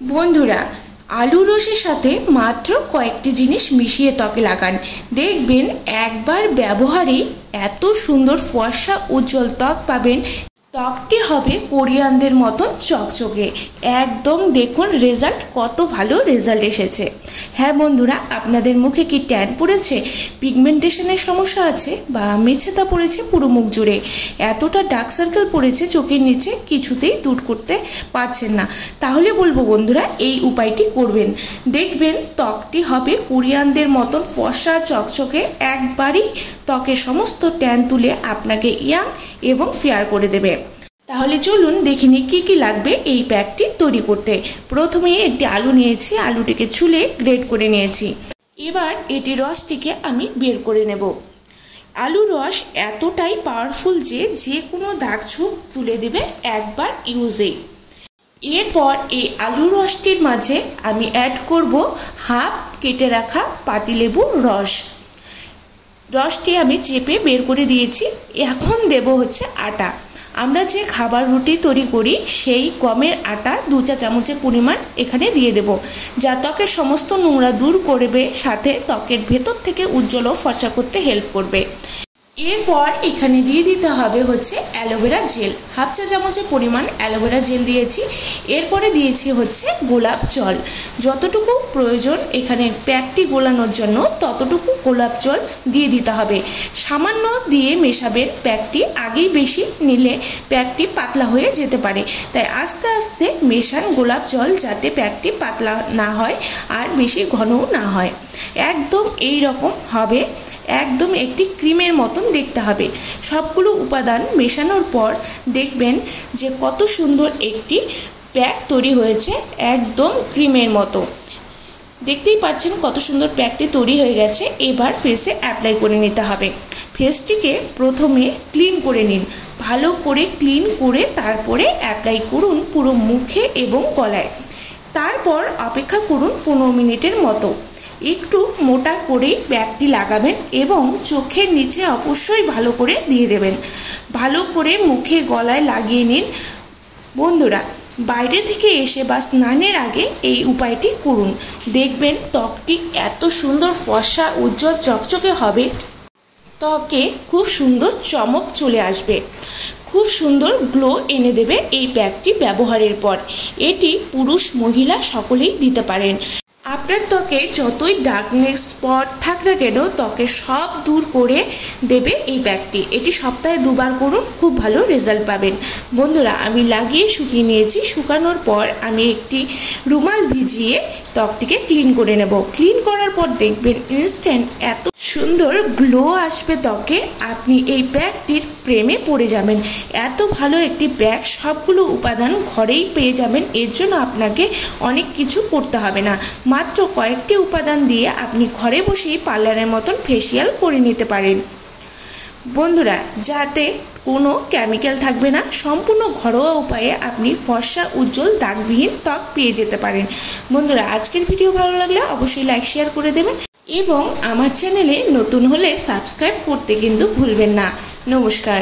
বন্ধুরা, আলু রসের সাথে মাত্র কয়েকটি জিনিস মিশিয়ে ত্বকে লাগান, দেখবেন একবার ব্যবহারেই এত সুন্দর ফর্সা উজ্জ্বল ত্বক পাবেন। ত্বকটি হবে কোরিয়ানদের মতন চকচকে। একদম দেখুন রেজাল্ট, কত ভালো রেজাল্ট এসেছে। হ্যাঁ বন্ধুরা, আপনাদের মুখে কি ট্যান পড়েছে, পিগমেন্টেশনের সমস্যা আছে বা মেছেদা পড়েছে পুরো মুখ জুড়ে, এতটা ডার্ক সার্কেল পড়েছে চোখের নিচে, কিছুতেই দূর করতে পারছেন না, তাহলে বলবো বন্ধুরা এই উপায়টি করবেন। দেখবেন ত্বকটি হবে কোরিয়ানদের মতন ফর্সা চকচকে, একবারই ত্বকের সমস্ত ট্যান তুলে আপনাকে ইয়াং এবং ফেয়ার করে দেবে। তাহলে চলুন দেখে নিই কী কী লাগবে এই প্যাকটি তৈরি করতে। প্রথমে একটি আলু নিয়েছি, আলুটিকে ছুলে গ্রেট করে নিয়েছি। এবার এটি রসটিকে আমি বের করে নেব। আলুর রস এতটাই পাওয়ারফুল যে যে কোনো দাগ ছোপ তুলে দেবে একবার ইউজেই। এরপর এই আলুর রসটির মাঝে আমি অ্যাড করব হাফ কেটে রাখা পাতিলেবুর রস। রসটি আমি চেপে বের করে দিয়েছি। এখন দেব হচ্ছে আটা। আমরা যে খাবার রুটি তৈরি করি সেই গমের আটা 2 চা চামচের পরিমাণ এখানে দিয়ে দেব, যা ত্বকের সমস্ত নোংরা দূর করবে, সাথে ত্বকের ভেতর থেকে উজ্জ্বল ও ফর্সা করতে হেল্প করবে। এরপর এখানে দিয়ে দিতে হবে হচ্ছে অ্যালোভেরা জেল, হাফ চা চামচের পরিমাণ অ্যালোভেরা জেল দিয়েছি। এরপরে দিয়েছি হচ্ছে গোলাপ জল, যতটুকু প্রয়োজন এখানে প্যাকটি গোলানোর জন্য ততটুকু গোলাপ জল দিয়ে দিতে হবে। সামান্য দিয়ে মেশাবেন, প্যাকটি আগেই বেশি নিলে প্যাকটি পাতলা হয়ে যেতে পারে, তাই আস্তে আস্তে মেশান গোলাপ জল, যাতে প্যাকটি পাতলা না হয় আর বেশি ঘনও না হয়। একদম এই রকম হবে, একদম একটি ক্রিমের মতন দেখতে হবে। সবগুলো উপাদান মেশানোর পর দেখবেন যে কত সুন্দর একটি প্যাক তৈরি হয়েছে, একদম ক্রিমের মতো। দেখতেই পাচ্ছেন কত সুন্দর প্যাকটি তৈরি হয়ে গেছে। এবার ফেসে অ্যাপ্লাই করে নিতে হবে। ফেসটিকে প্রথমে ক্লিন করে নিন, ভালো করে ক্লিন করে তারপরে অ্যাপ্লাই করুন পুরো মুখে এবং গলায়। তারপর অপেক্ষা করুন 15 মিনিটের মতো। একটু মোটা করেই প্যাকটি লাগাবেন এবং চোখের নিচে অবশ্যই ভালো করে দিয়ে দেবেন। ভালো করে মুখে গলায় লাগিয়ে নিন। বন্ধুরা, বাইরে থেকে এসে বা স্নানের আগে এই উপায়টি করুন, দেখবেন ত্বকটি এত সুন্দর ফর্সা উজ্জ্বল চকচকে হবে, ত্বকে খুব সুন্দর চমক চলে আসবে, খুব সুন্দর গ্লো এনে দেবে এই প্যাকটি ব্যবহারের পর। এটি পুরুষ মহিলা সকলেই দিতে পারেন। আপনার ত্বকে যতই ডার্কনেস স্পট থাক না কেন, ত্বকে সব দূর করে দেবে এই প্যাকটি। এটি সপ্তাহে 2 বার করুন, খুব ভালো রেজাল্ট পাবেন। বন্ধুরা, আমি লাগিয়ে শুকিয়ে নিয়েছি। শুকানোর পর আমি একটি রুমাল ভিজিয়ে ত্বকটিকে ক্লিন করে নেব। ক্লিন করার পর দেখবেন ইনস্ট্যান্ট এত সুন্দর গ্লো আসবে ত্বকে, আপনি এই প্যাকটির প্রেমে পড়ে যাবেন। এত ভালো একটি প্যাক, সবগুলো উপাদান ঘরেই পেয়ে যাবেন। এর জন্য আপনাকে অনেক কিছু করতে হবে না, মাত্র কয়েকটি উপাদান দিয়ে আপনি ঘরে বসেই পার্লারের মতন ফেসিয়াল করে নিতে পারেন। বন্ধুরা, যাতে কোনো কেমিক্যাল থাকবে না, সম্পূর্ণ ঘরোয়া উপায়ে আপনি ফর্সা উজ্জ্বল দাগবিহীন ত্বক পেয়ে যেতে পারেন। বন্ধুরা, আজকের ভিডিও ভালো লাগলে অবশ্যই লাইক শেয়ার করে দেবেন এবং আমার চ্যানেলে নতুন হলে সাবস্ক্রাইব করতে কিন্তু ভুলবেন না। নমস্কার।